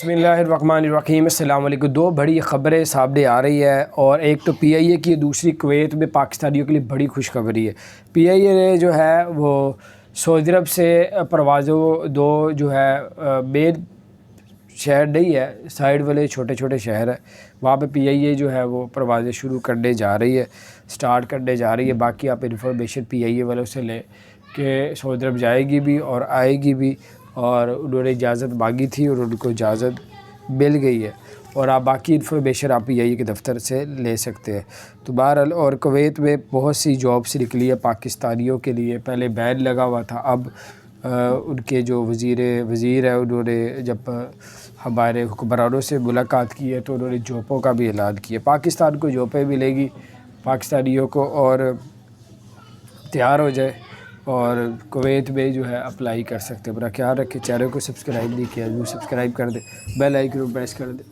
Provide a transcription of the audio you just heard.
बिस्मिल्लाहिर्रहमानिर्रहीम। अस्सलाम वालेकुम। दो बड़ी ख़बरें सामने आ रही है और एक तो PIA की, दूसरी कुवैत में पाकिस्तानियों के लिए बड़ी खुशखबरी है। PIA ने जो है वो सऊदी अरब से परवाज़ों दो जो है मेन शहर नहीं है, साइड वाले छोटे छोटे शहर है, वहाँ पे PIA जो है वो परवाज़ें शुरू करने जा रही है, स्टार्ट करने जा रही है। बाकी आप इन्फॉर्मेशन PIA वालों से लें कि सऊदी अरब जाएगी भी और आएगी भी, और उन्होंने इजाज़त मांगी थी और उनको इजाज़त मिल गई है। और आप बाकी इन्फॉर्मेशन आप PIA के दफ़्तर से ले सकते हैं। तो बहरहाल और कुवैत में बहुत सी जॉब्स निकली है पाकिस्तानियों के लिए। पहले बैन लगा हुआ था, अब उनके जो वज़ीर है उन्होंने जब हमारे हुक्मरानों से मुलाकात की है तो उन्होंने जॉबों का भी ऐलान किया। पाकिस्तान को जॉबें मिलेगी पाकिस्तानियों को, और तैयार हो जाए और कुवैत में जो है अप्लाई कर सकते हैं। अपना ख्याल रखें। चैनल को सब्सक्राइब नहीं किया, सब्सक्राइब कर दें, बेल आइकन प्रेस कर दें।